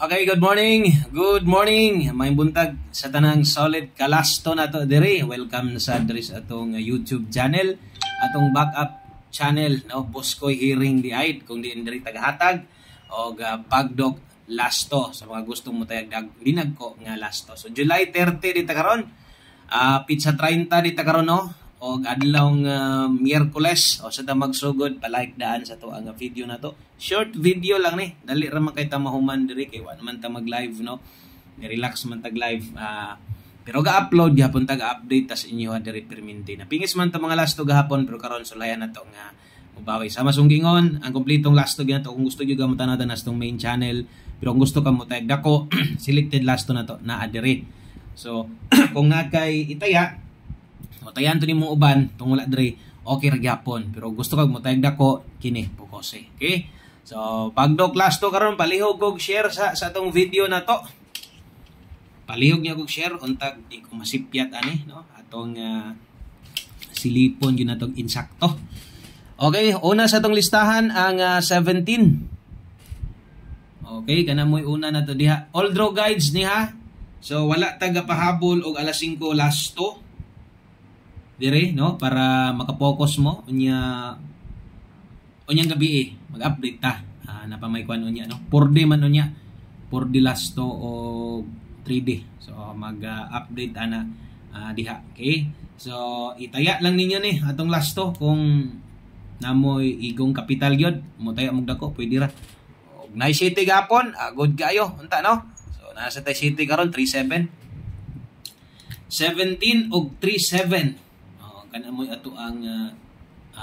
Okay, good morning. Good morning. May buntag sa tanang solid kalasto na to diri. Welcome sa diri sa atong YouTube channel, atong backup channel, no? Boskoy Hearing the Aid kung diin diri tagahatag og pagdok lasto sa mga gustong mo tayag dinag ko nga lasto. So July 30 dita karon. Pizza 30 dita karon, no? Og adlawng Miyerkules o sa ta magsugod palike daan sa to ang video na to. Short video lang ni. Dali ra man kay ta mahuman diri kay wa man ta mag-live, no. Relax man tag live. Pero ga-upload gyapon tag update tas inyo diri perminti. Napingis man ta mga lasto gahapon pero karon sulayan na to nga mubawi. Sama sunggingon ang kompletong lasto gyud to kung gusto gyud mo tanaw nas tong main channel. Pero kung gusto ka mo tag dako selected lasto na to naa diri. So kung nakay itaya o tayan to ni mo uban tong wala diri okay ra gyapon pero gusto kag mo tayag dako kini pukose. Okay, so pagdok lasto karon palihog og share sa atong video na to, palihog niya og share untag di ko masipyat ani, no, atong silipon gyud natong insakto. Okay, una sa atong listahan ang 17. Okay, kana mo'y una na to diha, all draw guides ni ha. So wala taga pahabol og alas 5 lasto dire, no, para makapokus mo unyang gabi mag-update ta napamaykuan unya, no, 4D man unya 4D lasto o 3D, so mag-update ana diha. Okay, so itaya lang ninyo ni atong lasto kung namoy igong kapital gyud mo taya mog dako pwede ra og nice city gapon good kayo unta, no. So nasa tay city karon 37 17 og 37 kana mo ato ang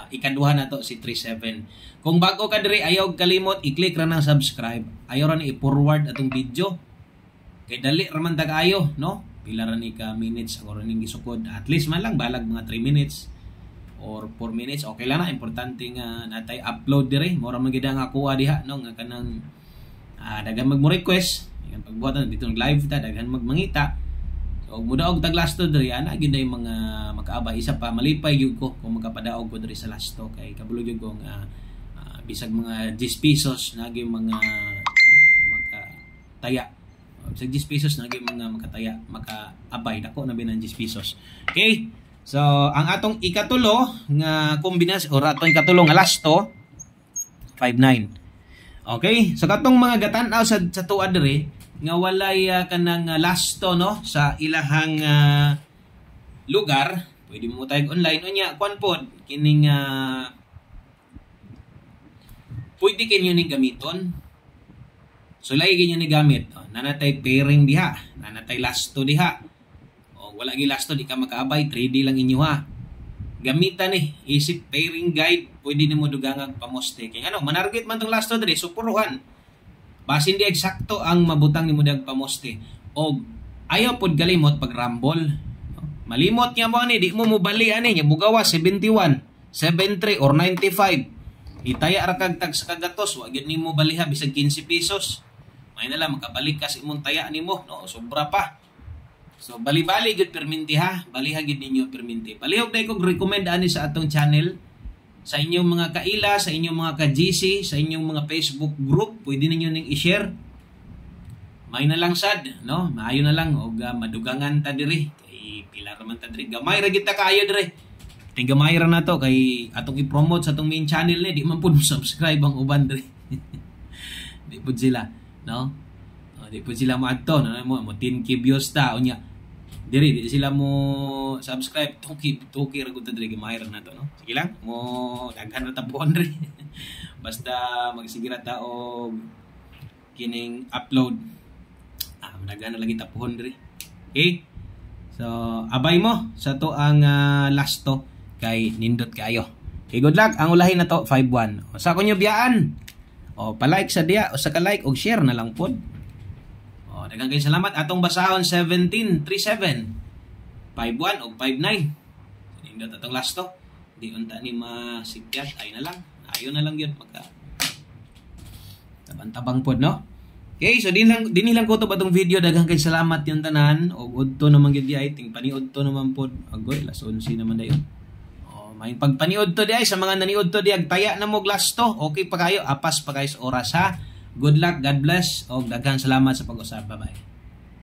ikaduha na to si 37. Kung bago ka diri ayaw kalimot i-click ra ng subscribe. Ayaw ra ni i-forward atong video. Kay dali ra man tagayo, no? Pila ra ni ka minutes ako ning gisukod. At least man lang balag mga 3 minutes or 4 minutes. Okay lang na, importante nga natay upload diri. Mora man gid ang akuha diha, no, nga kanang daghan magmo request. Yang pagbuhatan dito ng live ta daghan magmangita. So muda og tag lasto diri ana gyud ay mga makaabay isa pa malipay gyud ko kung magapadaog ko diri sa lasto kay kabulog gyud ko bisag mga 10 pesos nagi mga makataya. Bisag 10 pesos nagi mga makataya, makaabay dako na binan 10 pesos. Okay? So ang atong ikatulo nga kombinasyon or atong ikatulo nga lasto 59. Okay? So katong mga gatan-aw sa tuwa diri nga walay kanang lasto, no, sa ilahang lugar, pwede mo tayong online unya kuan pod kining pwede kinyo ning gamiton. So lay kinyo ni gamit, no? Nanatay pairing diha, nanatay lasto diha. O wala gi lasto di ka makaabay, 3D lang inyo ha. Gamitan ni isip pairing guide, pwede nimo dugangag pamoste kay ano, manarget man tong lasto diri supuruhan. Basin di eksakto ang mabutang ni mo dag pamoste. O ayaw pod galimot pag rumble. Malimot niya mo ani, di mo mubali ani nya bugawa 71, 73 or 95. Itaya ra kag tag sa kagatos, wa gyud nimo baliha bisag 15 pesos. May na lang makabalik ka sa imong taya nimo, no, sobra pa. So bali-bali gyud perminti ha, baliha gyud ninyo perminti. Palihog dai kog recommend ani sa atong channel. Sa inyong mga kaila, sa inyong mga ka-GC, sa inyong mga Facebook group, pwede ninyo ning i-share. May na lang sad, no? Maayo na lang og madugangan ta diri. Kay pila ra man ta diri. Gamay ra kita kaayo diri. Ting gamay ra na to kay atong i-promote sa atong main channel ni, di man pud subscribe ang uban diri. Di pud sila, no? Di pud sila moadto, no? Mo 10k views ta unya. Diri di sila mo subscribe, tuki ra gud diri gamay ra na to, no. Sige lang mo daghan ra tapuon diri. Basta magsigira ta og kining upload. Daghan na lagi tapuon diri. Okay? So abay mo sa to ang lasto kay nindot kayo. Okay, good luck. Ang ulahin na to 5-1. Sa kunyo biyaan. O pa-like sa diya o sa ka-like og share na lang pod. Daghang kay salamat atong basahon 1737 51 og 59. Nindot atong lasto. Di unta ni masikyat ay na lang. Ayo na lang yun magka tabang-tabang pod, no. Okay, so din lang ko to batong video. Daghang kay salamat yung tanan og udto naman gyud ay ting paniud to naman pod. Agoy las 11 naman dayon. May pagpaniud to di ay sa mga naniud to di agtaya na mo lasto. Okay pa kayo, apas pa kayo sa oras ha. Good luck, God bless, o daghang salamat sa pag-usap. Bye-bye.